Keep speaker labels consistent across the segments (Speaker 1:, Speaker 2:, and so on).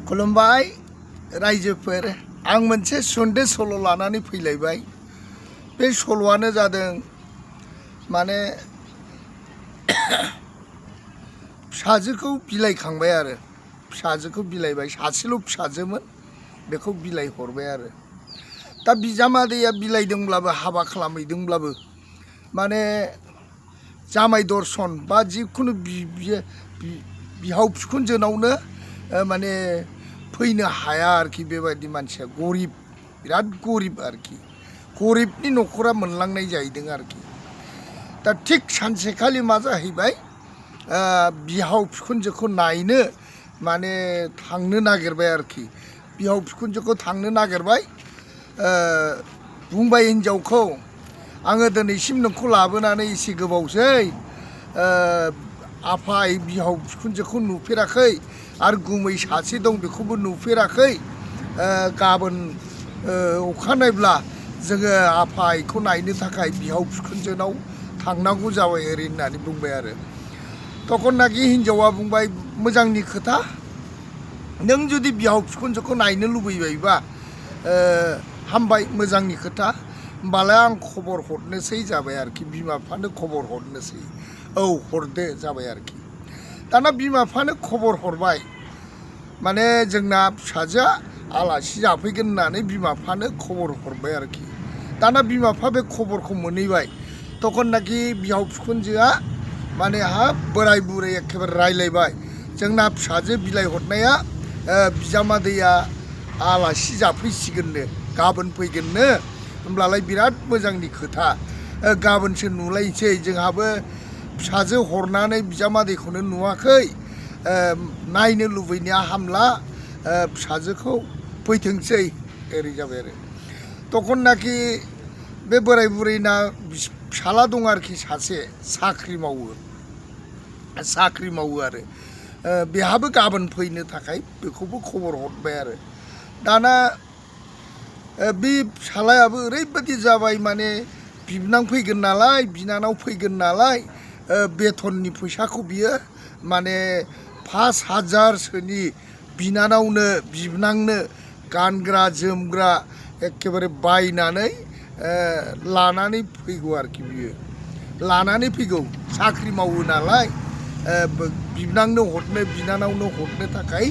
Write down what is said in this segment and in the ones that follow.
Speaker 1: खुलुमबाय रायजोफोर आं मोनसे सुंद' सल' लानानै फैलायबाय। बे सल'आनो जादों माने फिसाजोखौ बिलाइखांबाय आरो फिसाजोखौ बिलाइबाय। सासेल' फिसाजोमोन, बेखौ बिलाइ हरबाय आरो दा बिजामादैया बिलाइदोंब्लाबो हाबा खालामहैदोंब्लाबो माने जामाय दर्शन बा जिखुनु बिहाव बिखुनजोनावनो माने फैनो हाया आरोखि। बेबायदि मानसिया गरिब, बिराद गरिब आरोखि। गरिबनि न'खरा मोनलांनाय जाहैदों आरोखि। दा थिग सानसेखालि मा जाहैबाय, बिहाव बिखुनजोखौ नायनो माने थांनो नागिरबाय आरोखि। बिहाव बिखुनजोखौ थांनो नागिरबाय, बुंबाय हिन्जावखौ, आङो दिनैसिम नोंखौ लाबोनानै एसे गोबावसै, आफा बिहाव बिखुनजोखौ नुफेराखै आरो गुमै सासे दं बेखौबो नुफेराखै। गाबोन अखानायब्ला जोङो आफा आइखौ नायनो थाखाय बिहाव बिखुनजोनाव थांनांगौ जाबाय ओरै होननानै बुंबाय आरो। तखननाखि हिन्जावा बुंबाय, मोजांनि खोथा, नों जुदि बिहाव बिखुनजोखौ नायनो लुबैबायबा हामबाय, मोजांनि खोथा, होमबालाय आं खबर हरनोसै जाबाय आरोखि। बिमा बिफानो खबर हरनोसै। औ हरदो जाबाय आरोखि। दाना बिमा बिफानो खबर हरबाय, माने जोंना फिसाजोआ आलासि जाफैगोन होननानै बिमा बिफानो खबर हरबाय आरोखि। दाना बिमा बिफा बे खबरखौ मोनहैबाय। तखननाखि बिहाव बिखुनजोआ माने हाब बोराय बुरै एखेबारे रायलायबाय, जोंना फिसाजो बिलाइ हरनाया बिजामादैया आलासि जाफैसिगोननो, गाबोन फैगोननो, होमब्लालाय बिराद मोजांनि खोथा, गाबोनसो नुलायनोसै, जोंहाबो फिसाजो हरनानै बिजामादैखौनो नुवाखै, नायनो लुबैनाया हामला, फिसाजोखौ फैथोंसै ओरै जाबाय आरो। तखननाखि बे बोराय बुरैना फिसाला दं आरोखि सासे, साख्रि मावो आरो बेहाबो गाबोन फैनो थाखाय बेखौबो खबर हरबाय आरो। दाना बे फिसालायाबो ओरैबायदि जाबाय, माने बिबोनां फैगोन नालाय, बिनानाव फैगोन नालाय, बेथननि फैसाखौ बियो माने 5,000सोनि बिनानावनो बिबोनांनो गानग्रा जोमग्रा एखेबारे बायनानै लानानै फैगौ आरोखि। बियो लानानै फैगौ, साख्रि मावो नालाय, बिबोनांनो हरनो बिनानावनो हरनो थाखाय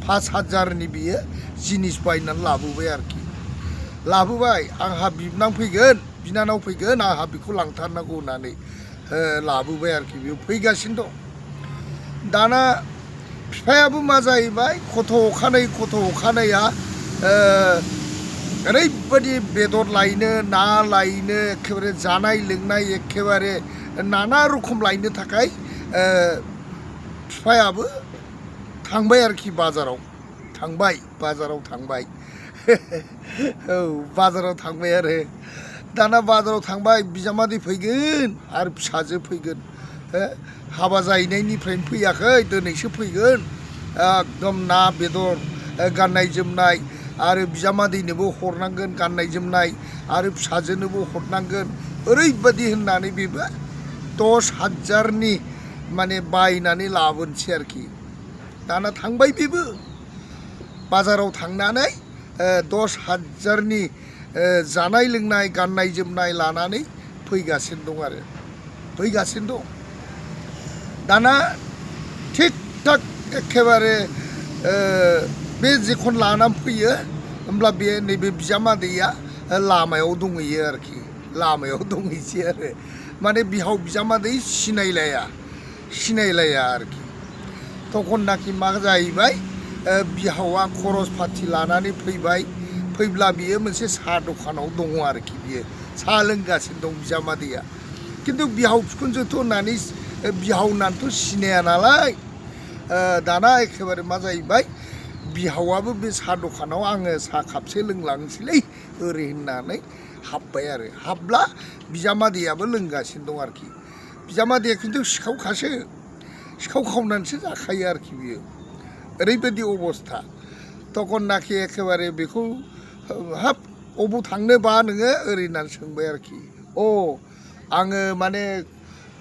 Speaker 1: 5,000नि बियो जिनिस बायनानै लाबोबाय आरोखि। लाबोबाय, आंहा बिबोनां फैगोन, बिनानाव फैगोन, आंहा बेखौ लांथारनांगौ होननानै लाबोबाय आरोखि। बेयो फैगासिनो दं। दाना बिफायाबो मा जाहैबाय, गथ' अखानाया ओरैबायदि बेदर लायनो, ना लायनो, एखेबारे जानाय लोंनाय एखेबारे नाना रोखोम लायनो थाखाय बिफायाबो थांबाय आरोखि। बाजाराव थांबाय औ बाजाराव थांबाय आरो। दाना बाजाराव थांबाय, बिजामादै फैगोन आरो फिसाजो फैगोन, हाबा जाहैनायनिफ्रायनो फैयाखै, दिनैसो फैगोन, एकदम ना बेदर, गाननाय जोमनाय, आरो बिजामादैनोबो हरनांगोन गाननाय जोमनाय, आरो फिसाजोनोबो हरनांगोन, ओरैबायदि होननानै बेबो 10,000नि माने बायनानै लाबोनोसै आरोखि। दाना थांबाय बेबो बाजाराव थांनानै 10,000नि जानाय लोंनाय गाननाय जोमनाय लानानै फैगासिनो दं आरो फैगासिनो दं। दाना थिग थाक एखेबारे बे जेखन लानानै फैयो, होमब्ला बे नैबे बिजामादैया लामायाव दंहैयो आरोखि। लामायाव दंहैसै आरो, माने बिहाव बिजामादै सिनायलाया आरोखि। तखननाखि मा जाहैबाय, बिहावा खरस पाति लानानै फैब्ला बियो मोनसे साहा दखानाव दङ आरोखि। बियो साहा लोंगासिनो दं बिजामादैया। खिन्थु बिहाव बिखुनजोथ' होननानै बिहाव होननानैथ' सिनाया नालाय, दाना एखेबारे मा जाहैबाय, बिहावाबो बे साहा दखानाव आङो साहा कापसे लोंलांनोसैलै ओरै होननानै हाब्बाय आरो। हाबब्ला बिजामादैयाबो लोंगासिनो दं आरोखि। बिजामादैया खिन्थु सिखावखासो, सिखाव खावनानैसो जाखायो आरोखि बियो, ओरैबायदि अबस्था। तखननाखि एखेबारे बेखौ, हाब अबाव थांनोबा नोङो ओरै होननानै सोंबाय आरोखि। आङो माने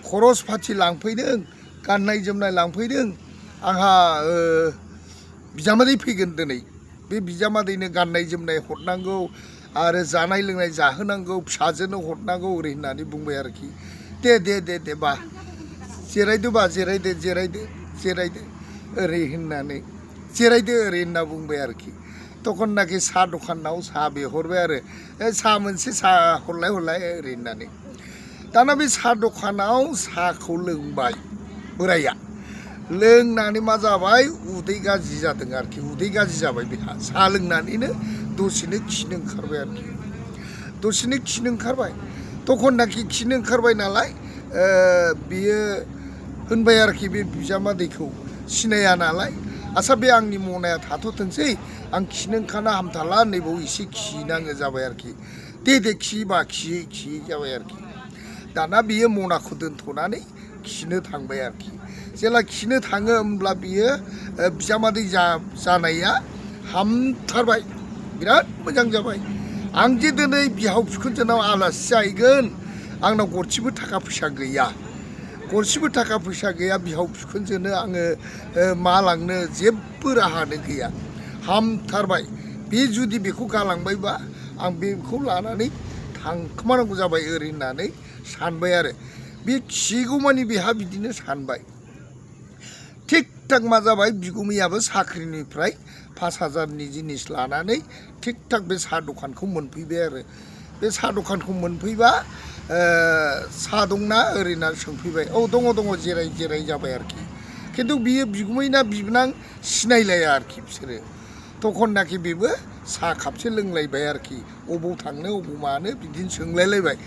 Speaker 1: खरस पाति लांफैदों, गाननाय जोमनाय लांफैदों, आंहा बिजामादै फैगोन दिनै बे बिजामादैनो गाननाय जोमनाय हरनांगौ आरो जानाय लोंनाय जाहोनांगौ फिसाजोनो हरनांगौ ओरै होननानै बुंबाय आरोखि दे बा जिरायदो बा जिरायदो ओरै होननानै जिरायदो ओरै होनना बुंबाय आरोखि तखननाखि साहा दखानाव साहा बिहरबाय आरो साहा मोनसे साहा हरलाय ओरै होननानै दाना बे साहा दखानाव साहाखौ लोंबाय बोराया लोंनानै मा जाबाय उदै गाज्रि जादों आरोखि उदै गाज्रि जाबाय बेहा साहा लोंनानैनो दसेनो खिनो ओंखारबाय आरोखि दसेनो खिनो ओंखारबाय तखननाखि खिनो ओंखारबाय नालाय बियो होनबाय आरोखि बे बिजामादैखौ सिनाया नालाय आच्छा बे आंनि मनाया थाथ'थोंसै आं खिनो ओंखारना हामथाला नैबाव एसे खिनाङो जाबाय आरोखि दे खिबा खियै जाबाय आरोखि दाना बियो मनाखौ दोनथ'नानै खिनो थांबाय आरोखि जेला खिनो थाङो होमब्ला बियो बिजामादै जानाया हामथारबाय बिराद मोजां जाबाय आं जे दिनै बिहाव बिखुनजोनाव आलासि जाहैगोन आंनाव गरसेबो थाखा फैसा गैया बिहाव बिखुनजोनो आङो मा लांनो जेबो राहानो गैया हामथारबाय बे जुदि बेखौ गालांबायबा आं बेखौ लानानै थांखोमानांगौ जाबाय ओरै होननानै सानबाय आरो बे खिगौमानि बेहा बिदिनो सानबाय थिग थाक मा जाबाय बिगुमैयाबो साख्रिनिफ्राय 5,000नि जिनिस लानानै थिग थाक बे साहा दखानखौ मोनफैबाय आरो बे साहा दखानखौ मोनफैबा साहा दंना ओरै होननानै सोंफैबाय औ दङ जिराय जाबाय आरोखि खिन्थु बियो बिगुमैना बिबोनां सिनायलाया आरोखि बिसोरो तखननाखि बेबो साहा खापसे लोंलायबाय आरोखि अबाव थांनो अबाव मानो बिदिनो सोंलायलायबाय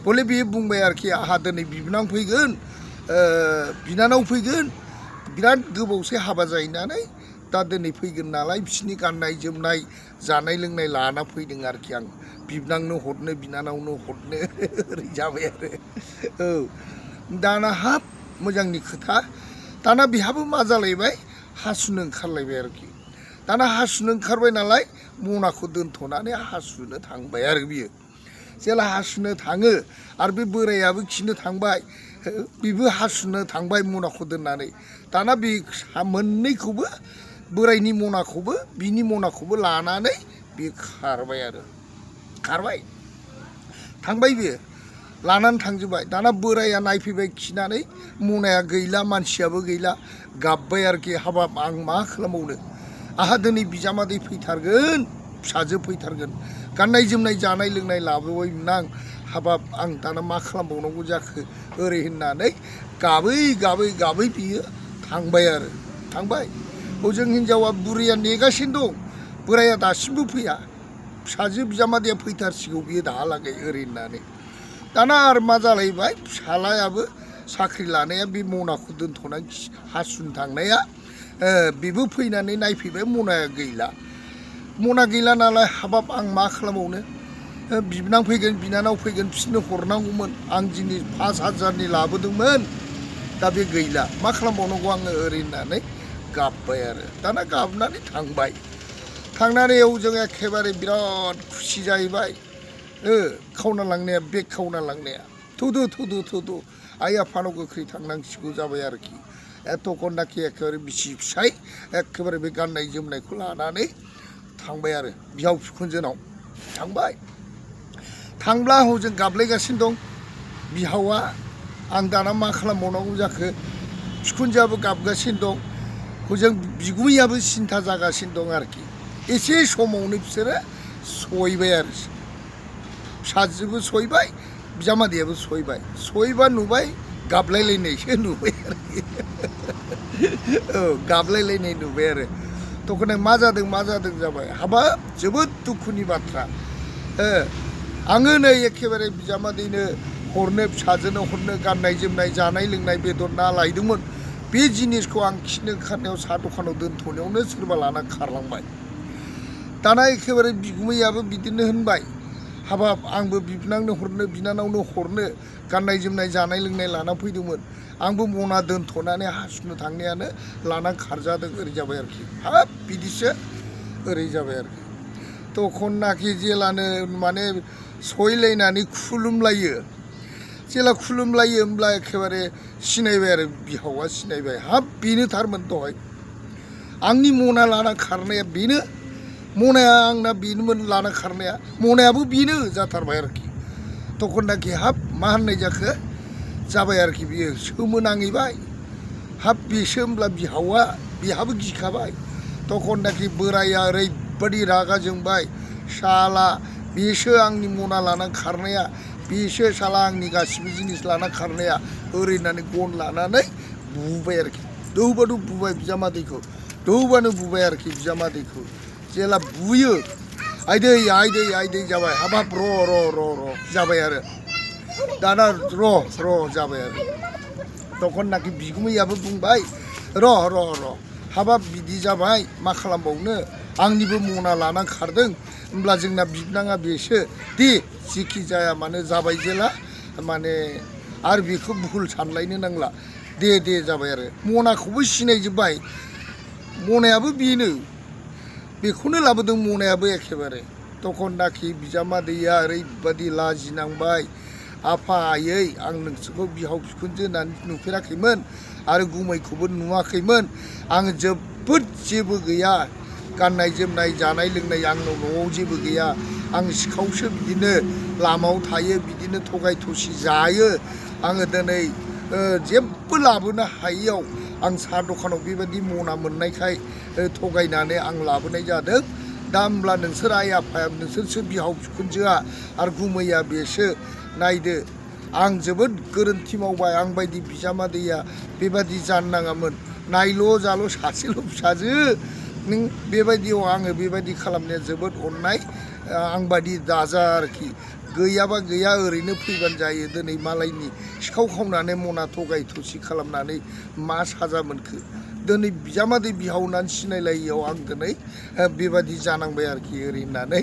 Speaker 1: बले बियो बुंबाय आरोखि आहा दिनै बिबोनां फैगोन बिनानाव फैगोन बिराद गोबावसै हाबा जाहैनानै दा दिनै फैगोन नालाय बिसिनि गाननाय जोमनाय जानाय लोंनाय लाना फैदों आरोखि आं बिबोनांनो हरनो बिनानावनो हरनो ओरै जाबाय आरो औ दाना हाब मोजांनि खोथा दाना बिहाबो मा जालायबाय हासुनो ओंखारलायबाय आरोखि दाना हासुनो ओंखारबाय नालाय मनाखौ दोनथ'नानै हासुनो थांबाय आरो बियो जेला हासुनो थाङो आरो बे बोरायाबो खिनो थांबाय बेबो हासुनो थांबाय मनाखौ दोननानै दाना बे मोननैखौबो बोरायनि मनाखौबो बिनि मनाखौबो लानानै बे खारबाय थांबाय बियो लानानै थांजोब्बाय दाना बोराया नायफैबाय खिनानै मनाया गैला मानसियाबो गैला गाबबाय आरोखि हाबाब आं मा खालामबावनो आहा दिनै बिजामादै फैथारगोन फिसाजो फैथारगोन गाननाय जोमनाय जानाय लोंनाय लाबोबायमोन आं हाबाब आं दाना मा खालामबावनांगौ जाखो ओरै होननानै गाबै बियो थांबाय हजों हिनजावा बुरैया नेगासिनो दं बोराया दासिमबो फैया फिसाजो बिजामादैया फैथारसिगौ बियो दाहालागै ओरै होननानै दाना आरो मा जालायबाय फिसालायाबो साख्रि लानाया बे मनाखौ दोनथ'नानै हासुनो थांनाया बेबो फैनानै नायफैबाय मना गैला नालाय हाबाब आं मा खालामबावनो बिबोनां फैगोन बिनानाव फैगोन बिसोरनो हरनांगौमोन आं दिनै 5,000नि लाबोदोंमोन दा बे गैला मा खालामबावनांगौ आङो ओरै होननानै गाबबाय आरो दाना गाबनानै थांनानै जों एखेबारे बिराद खुसि जाहैबाय खावना लांनाया बेग खावना लांनाया थुदो आइ आफानाव गोख्रै थांनांसिगौ जाबाय आरोखि एथ'खननाखि एखेबारे बिसि फिसाय एखेबारे बे गाननाय जोमनायखौ लानानै थांबाय आरो बिहाव बिखुनजोनाव थांब्ला हजों गाबलायगासिनो दं बिहावा आं दाना मा खालामबावनांगौ जाखो बिखुनजोआबो गाबगासिनो दं हजों बिगुमैयाबो सिन्था जागासिनो दं आरोखि एसे समावनो बिसोरो सहैबाय आरो फिसाजोबो सहैबाय बिजामादैयाबो सहैबा नुबाय गाबलायलायनायसो नुबाय आरोखि औ गाबलायलायनाय नुबाय आरो तखन मा जादों जाबाय हाबाब जोबोद दुखुनि बाथ्रा आङो नै एखेबारे बिजामादैनो हरनो फिसाजोनो हरनो गाननाय जोमनाय जानाय लोंनाय बेदर ना लायदोंमोन बे जिनिसखौ आं खिनो ओंखारनायाव साहा दखानाव दोनथ'नायावनो सोरबा लाना खारलांबाय दाना एखेबारे बिगुमैयाबो बिदिनो होनबाय हाबाब आंबो बिबोनांनो हरनो बिनानावनो हरनो गाननाय जोमनाय जानाय लोंनाय लाना फैदोंमोन आंबो मना दोनथ'नानै हासुनो थांनायानो लाना खारजादों ओरै जाबाय आरोखि हाब बिदिसो ओरै जाबाय आरोखि तखननाखि जेलानो माने सहैलायनानै खुलुमलायो होमब्ला एखेबारे सिनायबाय आरो बिहावा सिनायबाय हाब बेनोथारमोन दहाय आंनि मना लाना खारनाया बेनो मनाया आंना बेनोमोन लाना खारनाया मनायाबो बेनो जाथारबाय आरोखि तखननाखि हाब मा होननाय जाखो जाबाय आरोखि बियो सोमोनांहैबाय हाब बेसो होमब्ला बिहावा बिहाबो गिखाबाय तखननाखि बोराया ओरैबादि रागा जोंबाय साला बेसो आंनि मना लाना खारनाया बेसो साला आंनि गासिबो जिनिस लाना खारनाया ओरै होननानै गन लानानै बुबाय आरोखि दौबानो बुबाय बिजामादैखौ दौबानो बुबाय आरोखि बिजामादैखौ जेला बुयो आइदै आइदै आइदै जाबाय हाबाब र' जाबाय आरो दाना र' जाबाय आरो तखननाखि बिगुमैयाबो बुंबाय र' हाबाब बिदि जाबाय मा खालामबावनो आंनिबो मना लाना खारदों होमब्ला जोंना बिबनाङा बेसो दे जिखि जाया मानो जाबाय जेला माने आरो बेखौ भुल सानलायनो नांला दे जाबाय आरो मनाखौबो सिनायजोब्बाय मनायाबो बेनो बेखौनो लाबोदों मनायाबो एखेबारे तखननाखि बिजामादैया ओरैबादि लाजिनांबाय आफा आयै आं नोंसोरखौ बिहाव बिखुनजो होननानै नुफेराखैमोन आरो गुमैखौबो नुवाखैमोन आं जोबोद जेबो गैया गाननाय जोमनाय जानाय लोंनाय आंनाव न'आव जेबो गैया आं सिखावसो बिदिनो लामायाव थायो बिदिनो थगाय थसि जायो आङो दिनै जेबो लाबोनो हायैयाव आं साहा दखानाव बेबायदि मना मोननायखाय थगायनानै आं लाबोनाय जादों दा होमब्ला नोंसोर आइ आफाया नोंसोरसो बिहाव बिखुनजोआ आरो गुमैया बेसो नायदो आं जोबोद गोरोन्थि मावबाय आं बायदि बिजामादैया बेबादि जानो नाङामोन नायल' जाल' सासेल' फिसाजो नों बेबायदियाव आङो बेबायदि खालामनाया जोबोद अननाय आं बायदि दाजा आरोखि गैयाबा गैया ओरैनो फैबानो जायो दिनै मालायनि सिखाव खावनानै मना थगाय थसि खालामनानै मा साजा मोनखो दिनै बिजामादै बिहाव होननानै सिनायलायियाव आं दिनै बेबादि जानांबाय आरोखि ओरै होननानै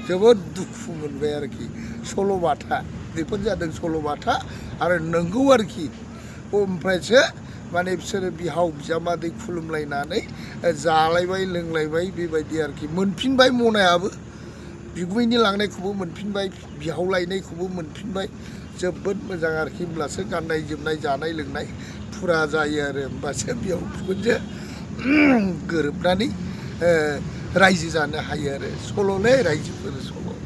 Speaker 1: जोबोद दुखु मोनबाय आरोखि सल'बाथा बेफोर जादों सल'बाथा आरो नंगौ आरोखि ओमफ्रायसो माने बिसोरो बिहाव बिजामादै खुलुमलायनानै जालायबाय लोंलायबाय बेबायदि आरोखि मोनफिनबाय मनायाबो बिगुमैनि लांनायखौबो मोनफिनबाय बिहाव लायनायखौबो मोनफिनबाय जोबोद मोजां आरोखि होमब्लासो गाननाय जोमनाय जानाय लोंनाय फुरा जायो आरो होमबासो बिहाव बिखुनजो गोरोबनानै रायजो जानो हायो आरो सल'लै रायजोफोर सल'